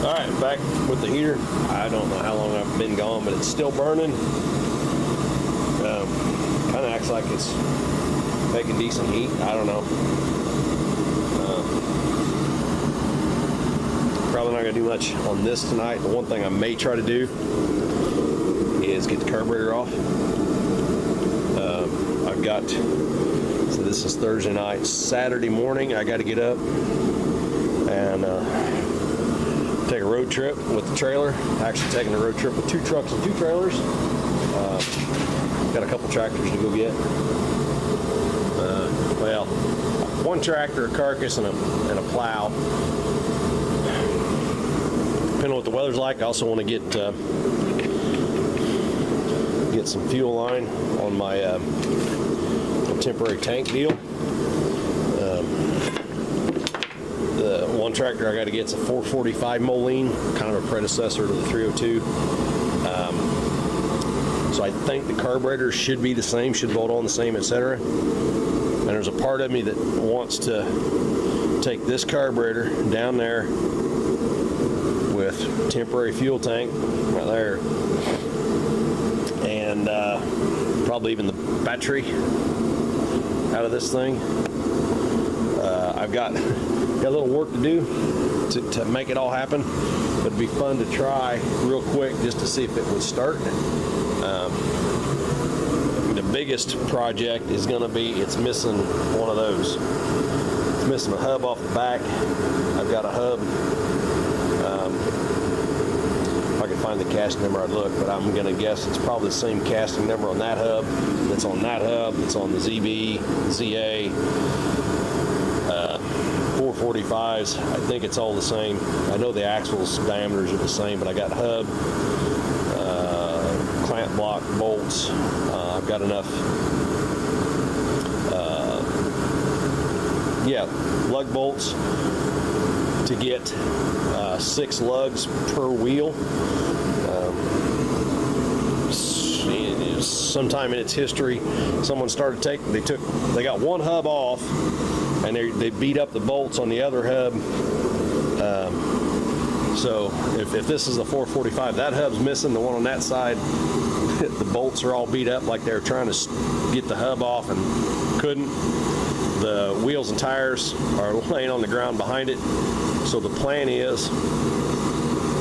Alright, back with the heater. I don't know how long I've been gone, but it's still burning. Kind of acts like it's making decent heat. I don't know. Probably not going to do much on this tonight. The one thing I may try to do is get the carburetor off. I've got, so this is Thursday night. Saturday morning, I got to get up and take a road trip with the trailer. Actually taking a road trip with 2 trucks and 2 trailers. Got a couple tractors to go get. Well, 1 tractor, a carcass, and a plow. Depending on what the weather's like, I also want to get some fuel line on my temporary tank deal. The 1 tractor I got to get is a 445 Moline, kind of a predecessor to the 302. So I think the carburetor should be the same, should bolt on the same, etc. And there's a part of me that wants to take this carburetor down there with temporary fuel tank right there, and probably even the battery out of this thing. I've got a little work to do to make it all happen, but it'd be fun to try real quick just to see if it would start. The biggest project is going to be it's missing one of those. It's missing a hub off the back. I've got a hub. If I could find the casting number, I'd look, but I'm going to guess it's probably the same casting number on that hub that's on that hub, that's on the ZB, ZA, 445s. I think it's all the same. I know the axles diameters are the same, but I got hub, clamp block, bolts. I've got enough, lug bolts to get 6 lugs per wheel. Sometime in its history, someone started they got 1 hub off, and they beat up the bolts on the other hub. So if this is a 445, that hub's missing. The one on that side, the bolts are all beat up, like they were trying to get the hub off and couldn't. The wheels and tires are laying on the ground behind it. So the plan is,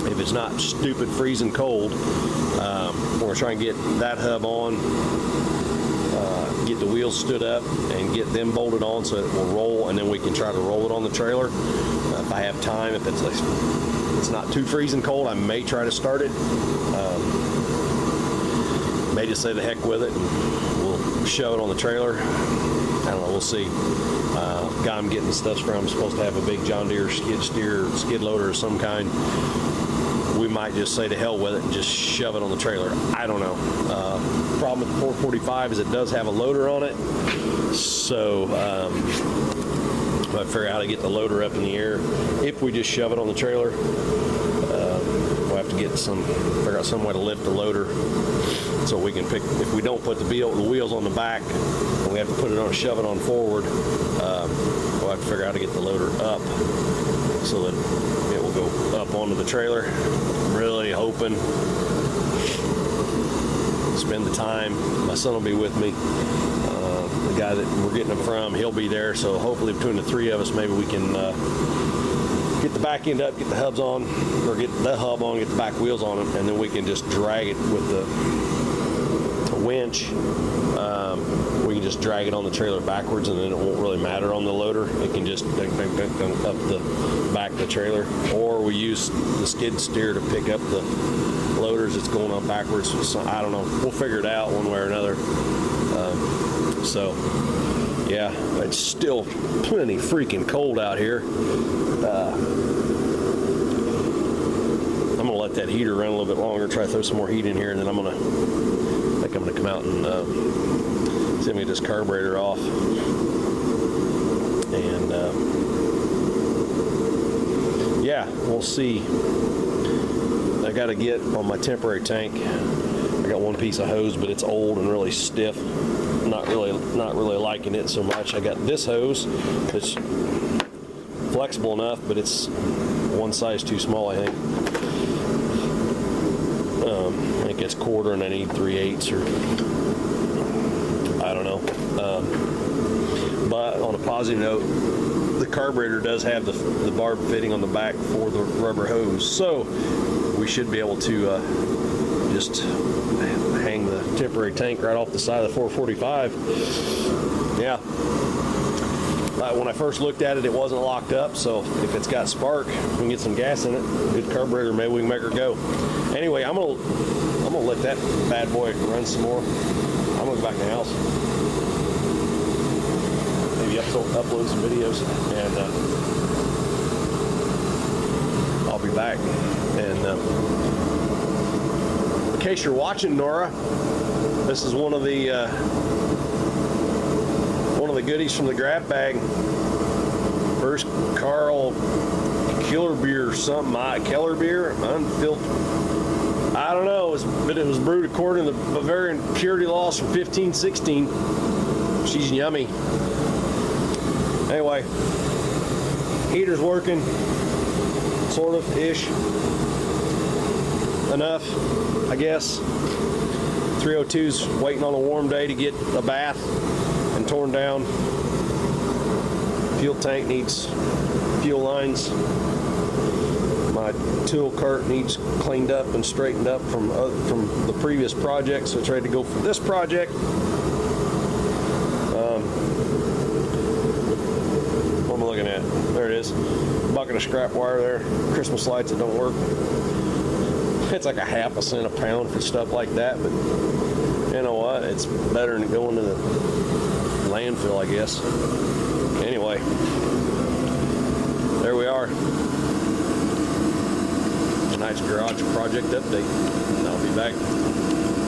if it's not stupid freezing cold, we're going to try and get that hub on, get the wheels stood up, and get them bolted on so it will roll, and then we can try to roll it on the trailer. If I have time, if it's not too freezing cold, I may try to start it. May just say the heck with it, and we'll shove it on the trailer. I don't know, we'll see. Guy I'm getting the stuff from is supposed to have a big John Deere skid loader of some kind. We might just say to hell with it and just shove it on the trailer. I don't know. Problem with the 445 is it does have a loader on it, so I figure out how to get the loader up in the air. If we just shove it on the trailer, we'll have to figure out some way to lift the loader so we can if we don't put the wheels on the back and we have to shove it on forward, we'll have to figure out how to get the loader up so that it will go up onto the trailer. I'm really hoping, spend the time. My son will be with me. The guy that we're getting them from, he'll be there, so hopefully between the 3 of us, maybe we can get the back end up, get the hubs on, or get the hub on, get the back wheels on it, and then we can just drag it with the winch. We can just drag it on the trailer backwards, and then it won't really matter on the loader. It can just up the back of the trailer, or we use the skid steer to pick up the loaders that's going on backwards. So I don't know. We'll figure it out one way or another. So yeah, it's still plenty freaking cold out here. I'm gonna let that heater run a little bit longer, try to throw some more heat in here, and then I'm gonna come out and see if we get this carburetor off. And yeah, we'll see. I got to get on my temporary tank. I got 1 piece of hose, but it's old and really stiff. Not really liking it so much. I got this hose that's flexible enough, but it's one size too small, I think. I think it's quarter and I need 3/8 or I don't know. But on a positive note, the carburetor does have the barb fitting on the back for the rubber hose, so we should be able to just hang the temporary tank right off the side of the 445. Yeah. When I first looked at it, it wasn't locked up, so if it's got spark, we can get some gas in it. Good carburetor, maybe we can make her go. Anyway, I'm gonna let that bad boy run some more. I'm gonna go back in the house, maybe upload some videos, and I'll be back. And in case you're watching, Nora, this is one of the goodies from the grab bag. First Carl Killer beer, something, Keller beer, unfiltered. I don't know, but it was brewed according to the Bavarian purity laws from 1516. She's yummy. Anyway, heater's working, sort of, ish. Enough, I guess. 302's waiting on a warm day to get a bath and torn down. Fuel tank needs fuel lines. My tool cart needs cleaned up and straightened up from the previous project, so it's ready to go for this project. What am I looking at? There it is. Bucket of scrap wire there. Christmas lights that don't work. It's like a half a cent a pound for stuff like that, but you know what? It's better than going to the landfill, I guess. Anyway, there we are. Tonight's garage project update. I'll be back.